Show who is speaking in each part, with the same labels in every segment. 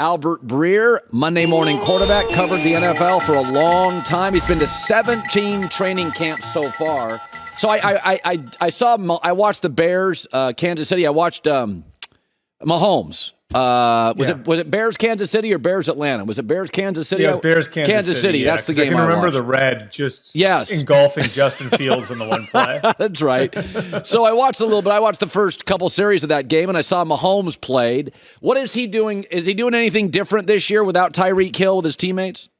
Speaker 1: Albert Breer, Monday morning quarterback, covered the NFL for a long time. He's been to 17 training camps so far. So I watched the Bears, Kansas City. I watched Mahomes. Was it Bears Kansas City or Bears Atlanta? Was it Bears Kansas City?
Speaker 2: Yeah, it was Bears Kansas City.
Speaker 1: That's the game.
Speaker 2: I can remember
Speaker 1: watched.
Speaker 2: The red just engulfing Justin Fields in the one play.
Speaker 1: That's right. So I watched a little bit. I watched the first couple series of that game, and I saw Mahomes played. What is he doing? Is he doing anything different this year without Tyreek Hill with his teammates?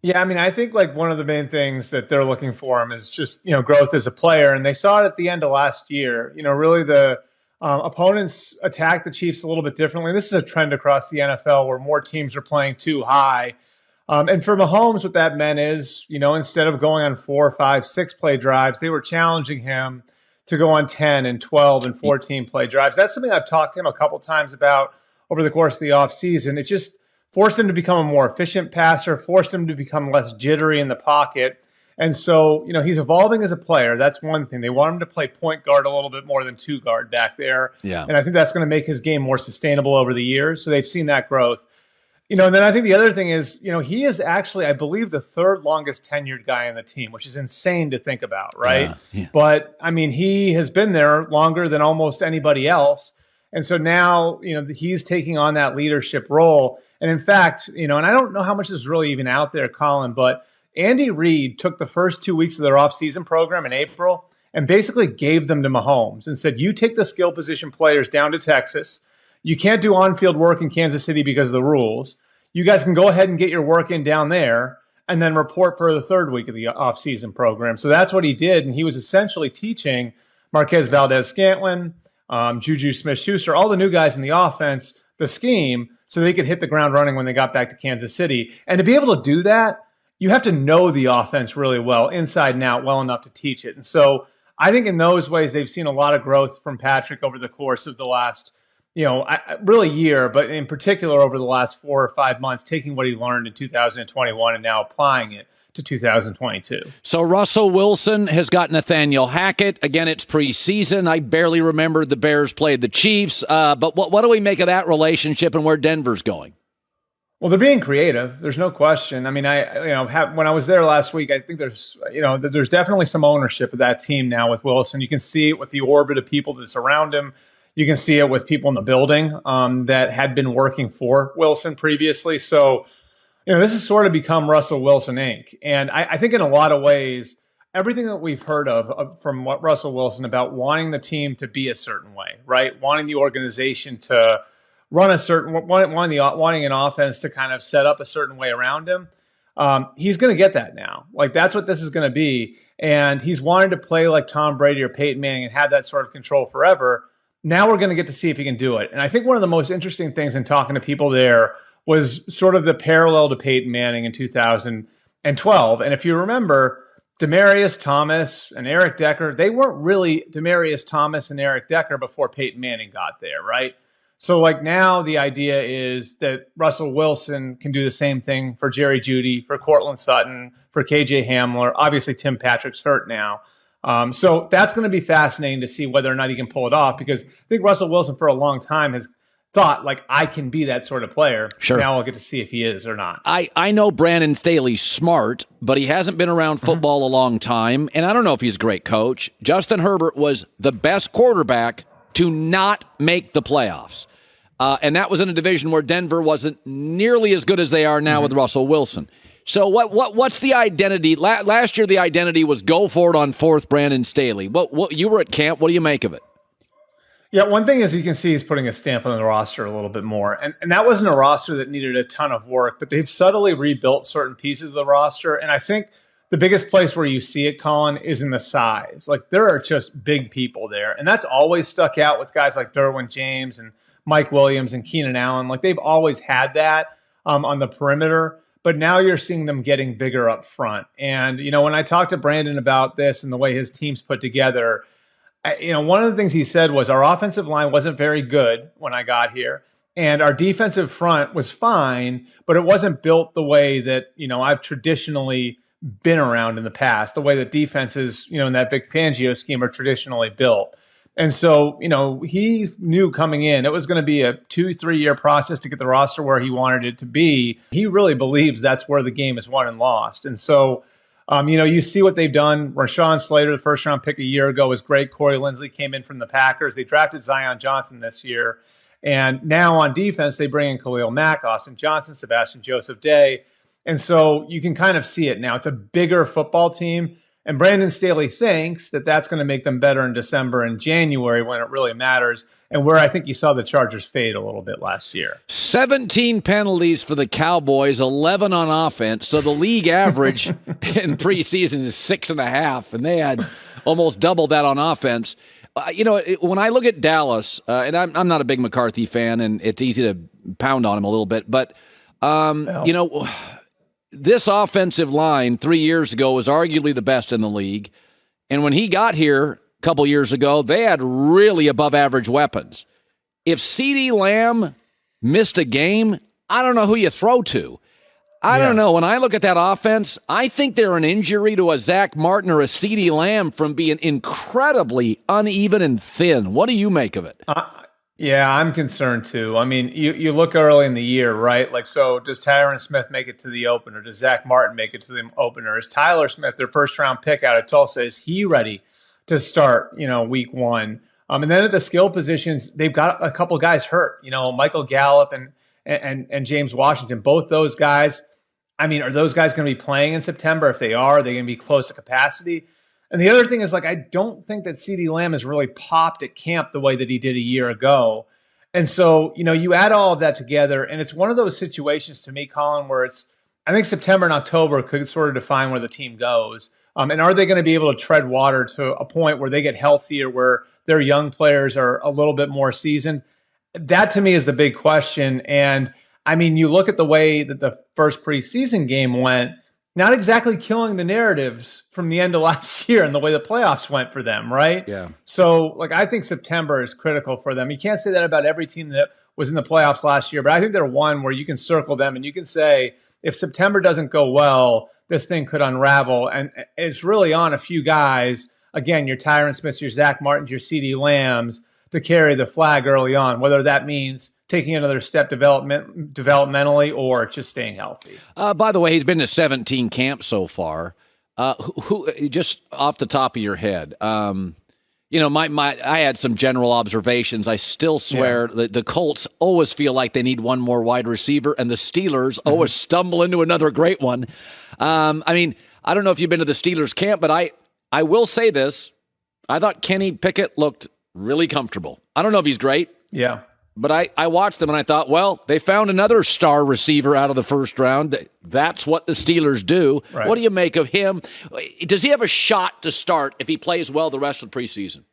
Speaker 2: Yeah, I mean, I think like one of the main things that they're looking for him is just, growth as a player. And they saw it at the end of last year. Really the opponents attack the Chiefs a little bit differently. This is a trend across the NFL where more teams are playing too high. And for Mahomes, what that meant is, instead of going on 4, 5, 6 play drives, they were challenging him to go on 10 and 12 and 14 play drives. That's something I've talked to him a couple times about over the course of the offseason. It just forced him to become a more efficient passer, forced him to become less jittery in the pocket. And so, he's evolving as a player. That's one thing. They want him to play point guard a little bit more than two guard back there.
Speaker 1: Yeah.
Speaker 2: And I think that's going to make his game more sustainable over the years. So they've seen that growth. And then I think the other thing is, he is actually, I believe, the third longest tenured guy on the team, which is insane to think about, right?
Speaker 1: Yeah.
Speaker 2: But, I mean, he has been there longer than almost anybody else. And so now, he's taking on that leadership role. And in fact, and I don't know how much is really even out there, Colin, but Andy Reid took the first 2 weeks of their offseason program in April and basically gave them to Mahomes and said, you take the skill position players down to Texas. You can't do on-field work in Kansas City because of the rules. You guys can go ahead and get your work in down there and then report for the third week of the offseason program. So that's what he did. And he was essentially teaching Marquez Valdez-Scantling, Juju Smith-Schuster, all the new guys in the offense, the scheme, so they could hit the ground running when they got back to Kansas City. And to be able to do that, you have to know the offense really well, inside and out, well enough to teach it. And so I think in those ways, they've seen a lot of growth from Patrick over the course of the last, really year, but in particular over the last 4 or 5 months, taking what he learned in 2021 and now applying it to 2022.
Speaker 1: So Russell Wilson has got Nathaniel Hackett. Again, it's preseason. I barely remember the Bears played the Chiefs. But what do we make of that relationship and where Denver's going?
Speaker 2: Well, they're being creative. There's no question. I mean, when I was there last week, I think there's definitely some ownership of that team now with Wilson. You can see it with the orbit of people that surround him. You can see it with people in the building that had been working for Wilson previously. So, this has sort of become Russell Wilson Inc. And I think in a lot of ways, everything that we've heard of from Russell Wilson about wanting the team to be a certain way, right? Wanting the organization to run a certain, wanting an offense to kind of set up a certain way around him. He's going to get that now. Like, that's what this is going to be. And he's wanted to play like Tom Brady or Peyton Manning and have that sort of control forever. Now we're going to get to see if he can do it. And I think one of the most interesting things in talking to people there was sort of the parallel to Peyton Manning in 2012. And if you remember, Demaryius Thomas and Eric Decker, they weren't really Demaryius Thomas and Eric Decker before Peyton Manning got there, right? So like now the idea is that Russell Wilson can do the same thing for Jerry Jeudy, for Cortland Sutton, for KJ Hamler. Obviously, Tim Patrick's hurt now. So that's going to be fascinating to see whether or not he can pull it off, because I think Russell Wilson for a long time has thought, like, I can be that sort of player.
Speaker 1: Sure.
Speaker 2: Now I'll get to see if he is or not.
Speaker 1: I know Brandon Staley's smart, but he hasn't been around football a long time, and I don't know if he's a great coach. Justin Herbert was the best quarterback to not make the playoffs. And that was in a division where Denver wasn't nearly as good as they are now with Russell Wilson. So what's the identity? Last year, the identity was go for it on fourth, Brandon Staley. What you were at camp. What do you make of it?
Speaker 2: Yeah, one thing is you can see he's putting a stamp on the roster a little bit more. And that wasn't a roster that needed a ton of work, but they've subtly rebuilt certain pieces of the roster. And I think the biggest place where you see it, Colin, is in the size. Like, there are just big people there. And that's always stuck out with guys like Derwin James and Mike Williams and Keenan Allen. Like, they've always had that on the perimeter. But now you're seeing them getting bigger up front. And, when I talked to Brandon about this and the way his team's put together, one of the things he said was our offensive line wasn't very good when I got here. And our defensive front was fine, but it wasn't built the way that, I've traditionally been around in the past, the way that defenses, in that Vic Fangio scheme are traditionally built. And so, he knew coming in, it was going to be a 2-3 year process to get the roster where he wanted it to be. He really believes that's where the game is won and lost. And so, you see what they've done. Rashawn Slater, the first round pick a year ago, was great. Corey Linsley came in from the Packers. They drafted Zion Johnson this year. And now on defense, they bring in Khalil Mack, Austin Johnson, Sebastian Joseph Day. And so you can kind of see it now. It's a bigger football team. And Brandon Staley thinks that that's going to make them better in December and January when it really matters, and where I think you saw the Chargers fade a little bit last year.
Speaker 1: 17 penalties for the Cowboys, 11 on offense. So the league average in preseason is 6.5, and they had almost double that on offense. When I look at Dallas, and I'm not a big McCarthy fan, and it's easy to pound on him a little bit, but, this offensive line 3 years ago was arguably the best in the league. And when he got here a couple years ago, they had really above-average weapons. If CeeDee Lamb missed a game, I don't know who you throw to. I don't know. When I look at that offense, I think they're an injury to a Zach Martin or a CeeDee Lamb from being incredibly uneven and thin. What do you make of it?
Speaker 2: Yeah, I'm concerned too. I mean, you look early in the year, right? Like, so does Tyron Smith make it to the opener? Does Zach Martin make it to the opener? Is Tyler Smith, their first round pick out of Tulsa, is he ready to start, week one? And then at the skill positions, they've got a couple guys hurt, Michael Gallup and James Washington, both those guys. I mean, are those guys going to be playing in September? If they are they going to be close to capacity? And the other thing is, I don't think that CeeDee Lamb has really popped at camp the way that he did a year ago. And so, you add all of that together, and it's one of those situations to me, Colin, where I think September and October could sort of define where the team goes. And are they going to be able to tread water to a point where they get healthier, where their young players are a little bit more seasoned? That, to me, is the big question. And, I mean, you look at the way that the first preseason game went, not exactly killing the narratives from the end of last year and the way the playoffs went for them, right?
Speaker 1: Yeah.
Speaker 2: So, I think September is critical for them. You can't say that about every team that was in the playoffs last year, but I think they're one where you can circle them and you can say, if September doesn't go well, this thing could unravel. And it's really on a few guys, again, your Tyron Smiths, your Zach Martins, your CeeDee Lambs, to carry the flag early on, whether that means taking another step developmentally or just staying healthy.
Speaker 1: By the way, he's been to 17 camps so far. Who just off the top of your head, I had some general observations. I still swear the Colts always feel like they need one more wide receiver, and the Steelers always stumble into another great one. I don't know if you've been to the Steelers camp, but I will say this. I thought Kenny Pickett looked really comfortable. I don't know if he's great.
Speaker 2: Yeah.
Speaker 1: But I watched them and I thought, well, they found another star receiver out of the first round. That's what the Steelers do. Right. What do you make of him? Does he have a shot to start if he plays well the rest of the preseason?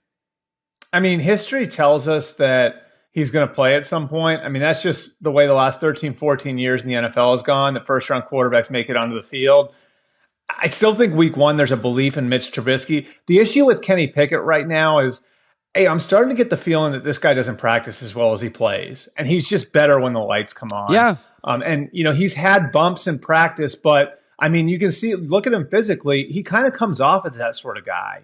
Speaker 2: I mean, history tells us that he's going to play at some point. I mean, that's just the way the last 13, 14 years in the NFL has gone. The first-round quarterbacks make it onto the field. I still think week one there's a belief in Mitch Trubisky. The issue with Kenny Pickett right now is, I'm starting to get the feeling that this guy doesn't practice as well as he plays, and he's just better when the lights come on.
Speaker 1: Yeah.
Speaker 2: And he's had bumps in practice, but I mean, you can see, look at him physically. He kind of comes off as that sort of guy,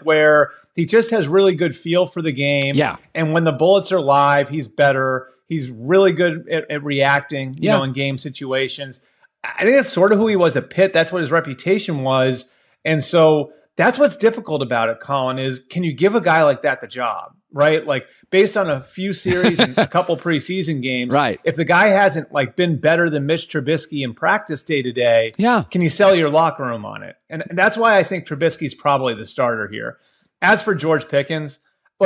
Speaker 2: where he just has really good feel for the game.
Speaker 1: Yeah.
Speaker 2: And when the bullets are live, he's better. He's really good at reacting, in game situations. I think that's sort of who he was at Pitt. That's what his reputation was. And so that's what's difficult about it, Colin, is can you give a guy like that the job, right? Based on a few series and a couple preseason games,
Speaker 1: right?
Speaker 2: If the guy hasn't been better than Mitch Trubisky in practice day to day, can you sell your locker room on it? And that's why I think Trubisky's probably the starter here. As for George Pickens,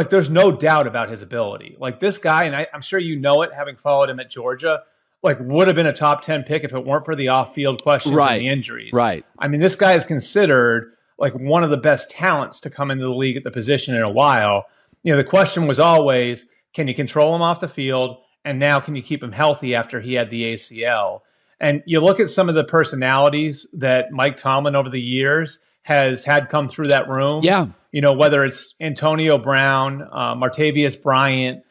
Speaker 2: there's no doubt about his ability. This guy, and I'm sure you know it, having followed him at Georgia, would have been a top 10 pick if it weren't for the off-field questions and the injuries.
Speaker 1: Right.
Speaker 2: I mean, this guy is considered one of the best talents to come into the league at the position in a while. The question was always, can you control him off the field? And now can you keep him healthy after he had the ACL? And you look at some of the personalities that Mike Tomlin over the years has had come through that room.
Speaker 1: Yeah.
Speaker 2: Whether it's Antonio Brown, Martavius Bryant,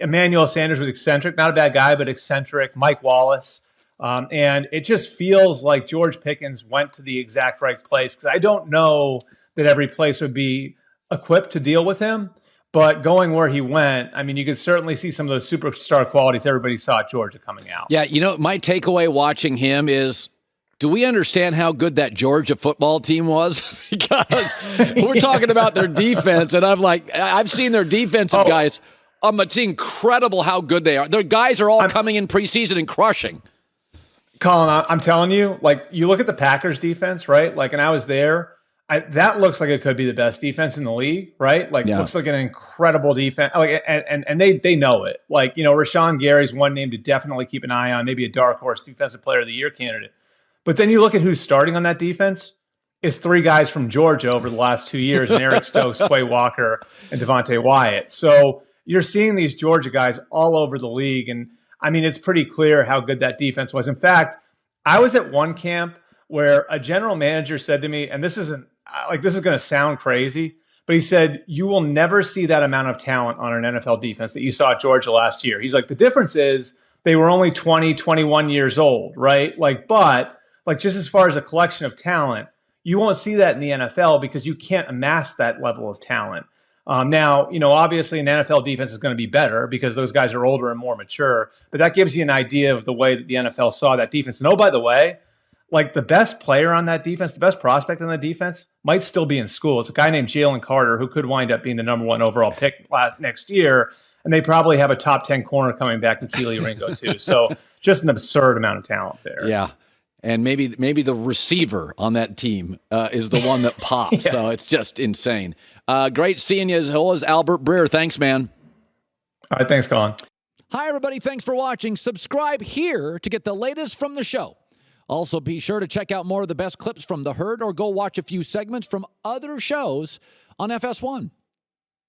Speaker 2: Emmanuel Sanders was eccentric, not a bad guy, but eccentric, Mike Wallace. And it just feels like George Pickens went to the exact right place, because I don't know that every place would be equipped to deal with him. But going where he went, I mean, you could certainly see some of those superstar qualities everybody saw at Georgia coming out.
Speaker 1: Yeah, my takeaway watching him is, do we understand how good that Georgia football team was? Because we're talking about their defense, and I'm like, I've seen their defensive guys. It's incredible how good they are. Their guys are all coming in preseason and crushing.
Speaker 2: Colin, I'm telling you, like, you look at the Packers defense, right? Like, and I was there. That looks like it could be the best defense in the league, right? Like, looks like an incredible defense. Like, and they know it. Like, Rashawn Gary's one name to definitely keep an eye on, maybe a dark horse defensive player of the year candidate. But then you look at who's starting on that defense. It's 3 guys from Georgia over the last 2 years, and Eric Stokes, Quay Walker, and Devontae Wyatt. So you're seeing these Georgia guys all over the league. And I mean, it's pretty clear how good that defense was. In fact, I was at one camp where a general manager said to me, and this is going to sound crazy, but he said, you will never see that amount of talent on an NFL defense that you saw at Georgia last year. He's like, the difference is they were only 20, 21 years old, right? But just as far as a collection of talent, you won't see that in the NFL because you can't amass that level of talent. Now, obviously an NFL defense is going to be better because those guys are older and more mature, but that gives you an idea of the way that the NFL saw that defense. And by the way, like, the best player on that defense, the best prospect on that defense might still be in school. It's a guy named Jalen Carter who could wind up being the number 1 overall pick next year. And they probably have a top 10 corner coming back in Keely Ringo too. So just an absurd amount of talent there.
Speaker 1: Yeah. And maybe the receiver on that team is the one that pops. So it's just insane. Great seeing you as always, Albert Breer. Thanks, man.
Speaker 2: All right. Thanks, Colin.
Speaker 1: Hi, everybody. Thanks for watching. Subscribe here to get the latest from the show. Also, be sure to check out more of the best clips from The Herd or go watch a few segments from other shows on FS1.